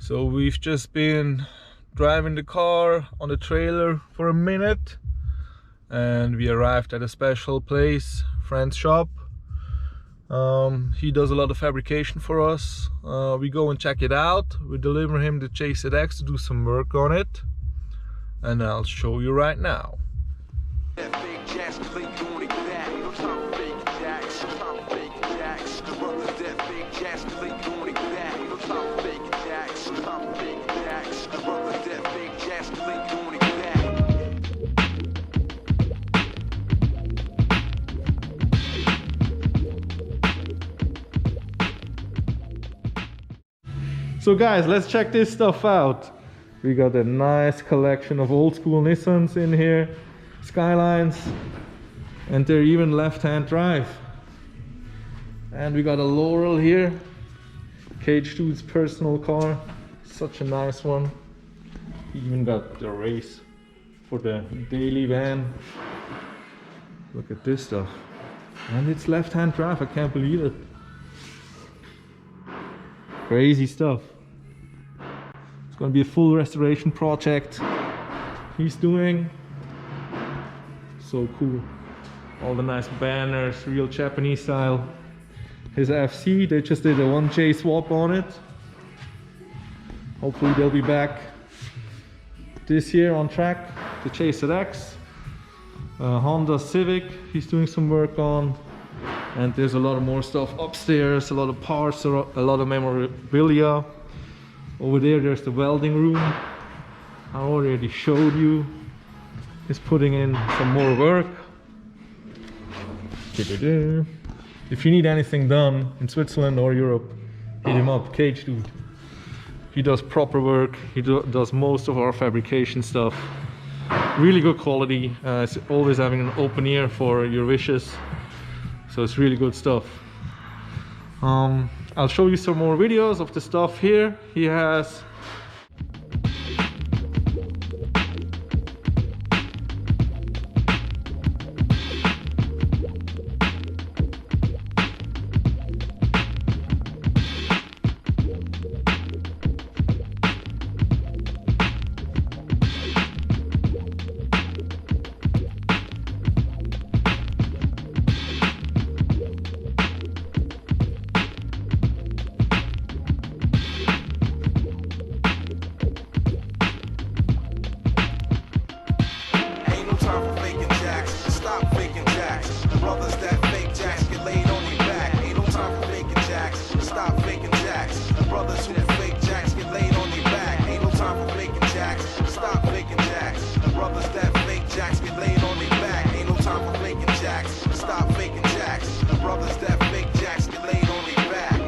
So we've just been driving the car on the trailer for a minute and we arrived at a special place, friend's shop. He does a lot of fabrication for us. We go and check it out. We deliver him the Cagedude to do some work on it, and I'll show you right now. So guys, let's check this stuff out. We got a nice collection of old school Nissans in here, Skylines, and they're even left-hand drive. And we got a Laurel here, Cagedude's personal car, such a nice one. He even got the race for the daily van. Look at this stuff. And it's left-hand drive, I can't believe it. Crazy stuff. It's going to be a full restoration project he's doing. So cool. All the nice banners, real Japanese style. His FC, they just did a 1J swap on it. Hopefully they'll be back this year on track. The Cagedude. Honda Civic, he's doing some work on. And there's a lot of more stuff upstairs, a lot of parts, a lot of memorabilia. Over there, there's the welding room. I already showed you. He's putting in some more work. If you need anything done in Switzerland or Europe, hit him up, Cagedude. He does proper work. He does most of our fabrication stuff. Really good quality. It's always having an open ear for your wishes. So it's really good stuff. I'll show you some more videos of the stuff here he has. Time for Fakin Jax. Stop Fakin Jax. Brothers that fake Jax get laid on their back. Ain't no time for Fakin Jax. Stop Fakin Jax. Brothers who fake Jax get laid on their back. Ain't no time for Fakin Jax. Stop Fakin Jax. Brothers that fake Jax get laid on their back. Ain't no time for Fakin Jax. Stop Fakin Jax. Brothers that fake Jax get laid on their back.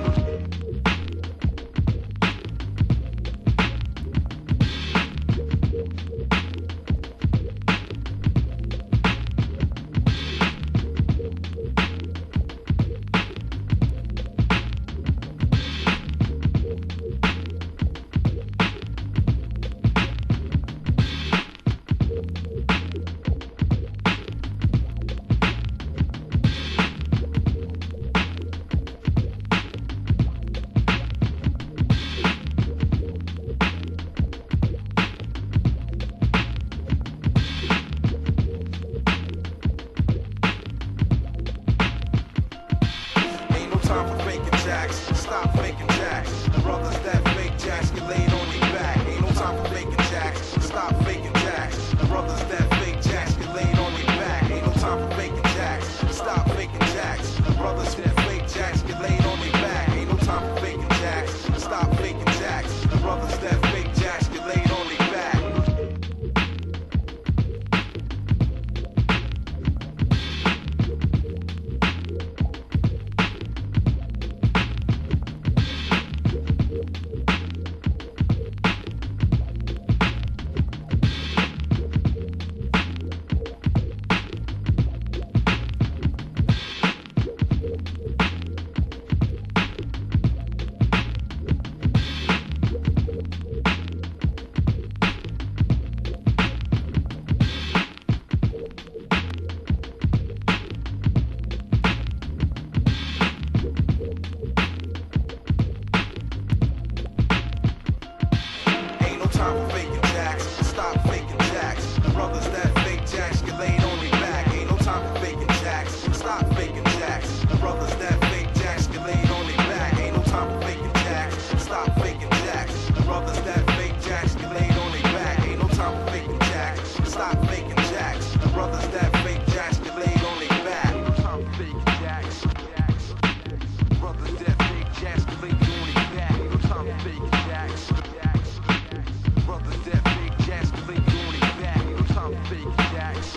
time for faking jacks. Stop faking jacks. Brothers that fake jacks get laid on their back. Ain't no time for faking jacks. Stop faking jacks. Brothers that fake jacks get laid on their back. Ain't no time for faking jacks. Stop faking jacks. Brothers that fake jacks get laid on their back. Ain't no time for faking jacks. Stop faking jacks. Brothers that fake jacks get laid on their back. Ain't no time for faking jacks. Brothers that fake jacks get laid on their back. Ain't no time for faking jacks. Brothers that fake jacks get laid on their back. Ain't no time for faking jacks.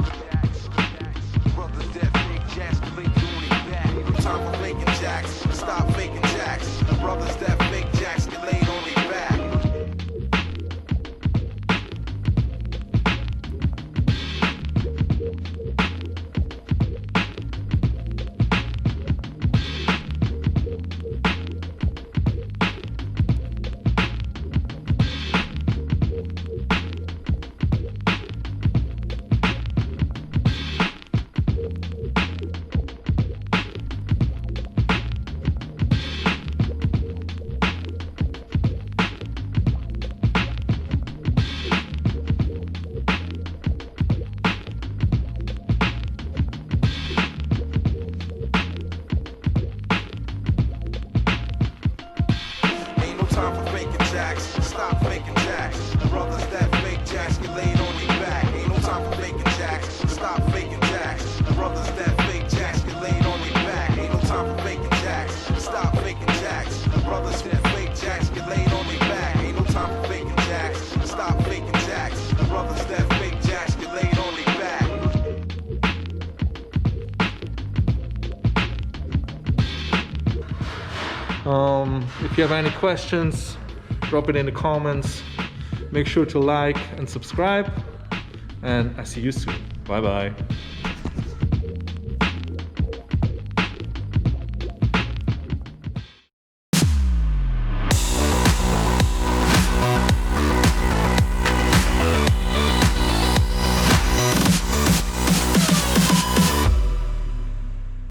Brothers that fake jacks get laid on their back. Ain't no time for faking jacks. Stop faking jacks. Brothers that fake jacks get laid on their back. Ain't no time for faking jacks. Stop faking jacks. Brothers that fake jacks get laid on their back. Ain't no time for faking jacks. Stop faking jacks. Brothers that fake jacks get laid on their back. Ain't no time for faking jacks. Stop faking jacks. Brothers that fake jacks get laid on their back. Ain't no time for faking jacks. Stop faking jacks. Brothers that fake jacks get laid on their back. If you have any questions, drop it in the comments. Make sure to like and subscribe, and I see you soon. Bye bye.